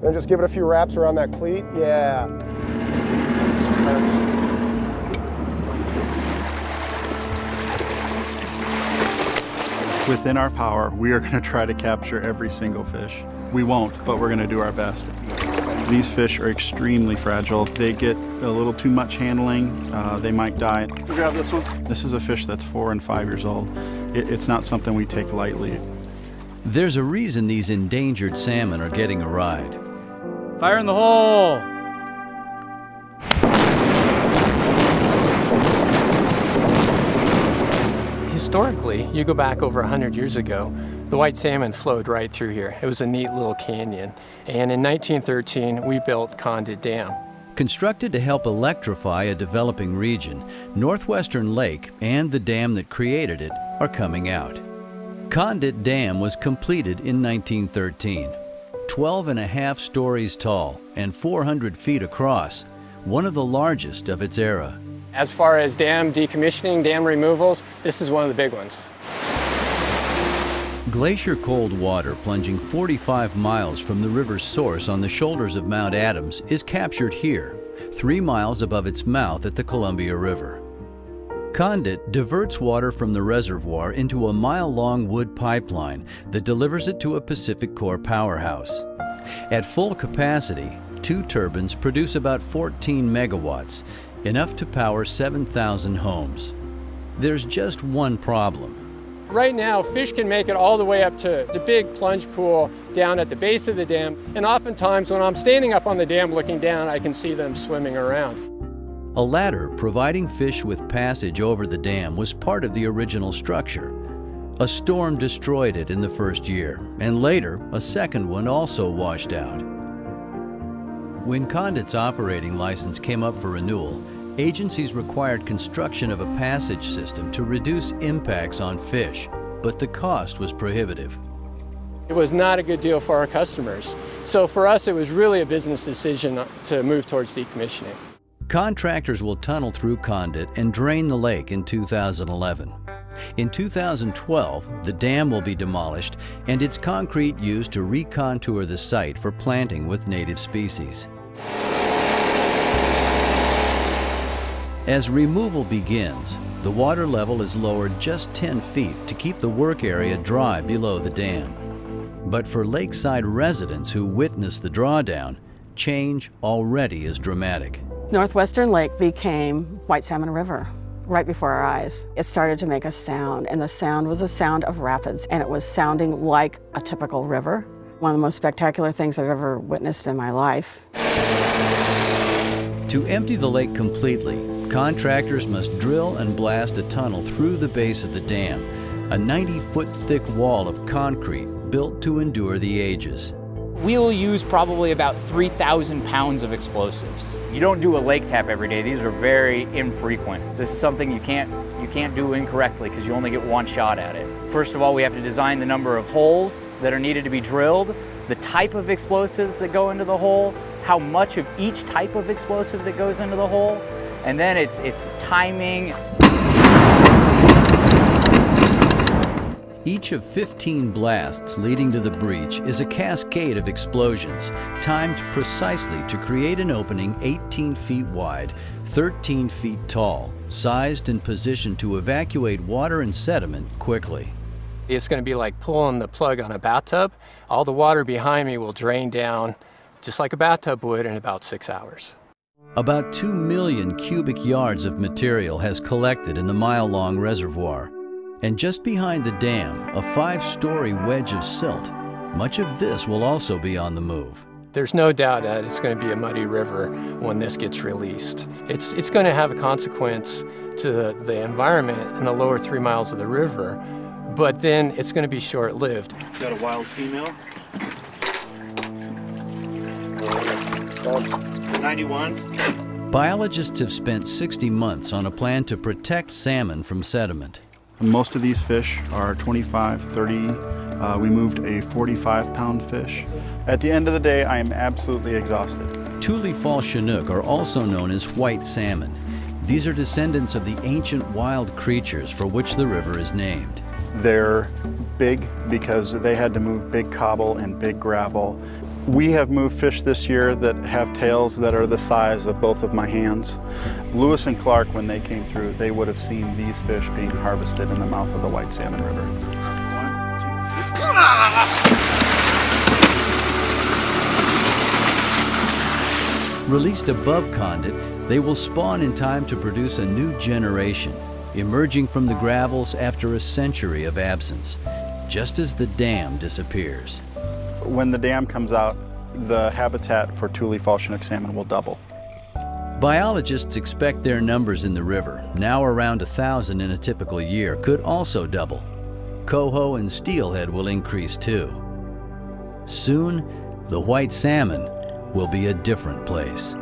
And just give it a few wraps around that cleat. Yeah. Within our power, we are going to try to capture every single fish. We won't, but we're going to do our best. These fish are extremely fragile. They get a little too much handling, they might die. Grab this one. This is a fish that's 4 and 5 years old. It's not something we take lightly. There's a reason these endangered salmon are getting a ride. Fire in the hole! Historically, you go back over 100 years ago, the white salmon flowed right through here. It was a neat little canyon. And in 1913, we built Condit Dam. Constructed to help electrify a developing region, Northwestern Lake and the dam that created it are coming out. Condit Dam was completed in 1913. 12.5 stories tall and 400 feet across, one of the largest of its era. As far as dam decommissioning, dam removals, this is one of the big ones. Glacier cold water plunging 45 miles from the river's source on the shoulders of Mount Adams is captured here, 3 miles above its mouth at the Columbia River. Condit diverts water from the reservoir into a mile-long wood pipeline that delivers it to a Pacific Core powerhouse. At full capacity, 2 turbines produce about 14 megawatts, enough to power 7,000 homes. There's just one problem. Right now, fish can make it all the way up to the big plunge pool down at the base of the dam. And oftentimes when I'm standing up on the dam looking down, I can see them swimming around. A ladder providing fish with passage over the dam was part of the original structure. A storm destroyed it in the first year, and later a second one also washed out. When Condit's operating license came up for renewal, agencies required construction of a passage system to reduce impacts on fish, but the cost was prohibitive. It was not a good deal for our customers. So for us, it was really a business decision to move towards decommissioning. Contractors will tunnel through Condit and drain the lake in 2011. In 2012, the dam will be demolished and its concrete used to recontour the site for planting with native species. As removal begins, the water level is lowered just 10 feet to keep the work area dry below the dam. But for lakeside residents who witness the drawdown, change already is dramatic. Northwestern Lake became White Salmon River right before our eyes. It started to make a sound, and the sound was a sound of rapids, and it was sounding like a typical river. One of the most spectacular things I've ever witnessed in my life. To empty the lake completely, contractors must drill and blast a tunnel through the base of the dam, a 90-foot thick wall of concrete built to endure the ages. We will use probably about 3,000 pounds of explosives. You don't do a lake tap every day. These are very infrequent. This is something you can't do incorrectly because you only get one shot at it. First of all, we have to design the number of holes that are needed to be drilled, the type of explosives that go into the hole, how much of each type of explosive that goes into the hole, and then it's timing. Each of 15 blasts leading to the breach is a cascade of explosions, timed precisely to create an opening 18 feet wide, 13 feet tall, sized and positioned to evacuate water and sediment quickly. It's going to be like pulling the plug on a bathtub. All the water behind me will drain down just like a bathtub would in about 6 hours. About 2 million cubic yards of material has collected in the mile-long reservoir. And just behind the dam, a 5-story wedge of silt. Much of this will also be on the move. There's no doubt that it's going to be a muddy river when this gets released. It's going to have a consequence to the environment in the lower 3 miles of the river, but then it's going to be short-lived. Got a wild female. 91. Biologists have spent 60 months on a plan to protect salmon from sediment. Most of these fish are 25, 30. We moved a 45-pound fish. At the end of the day, I am absolutely exhausted. Tule Falls Chinook are also known as white salmon. These are descendants of the ancient wild creatures for which the river is named. They're big because they had to move big cobble and big gravel. We have moved fish this year that have tails that are the size of both of my hands. Lewis and Clark, when they came through, they would have seen these fish being harvested in the mouth of the White Salmon River. Released above Condit, they will spawn in time to produce a new generation, emerging from the gravels after a century of absence, just as the dam disappears. When the dam comes out, the habitat for Tule fall Chinook salmon will double. Biologists expect their numbers in the river, now around 1,000 in a typical year, could also double. Coho and steelhead will increase too. Soon, the white salmon will be a different place.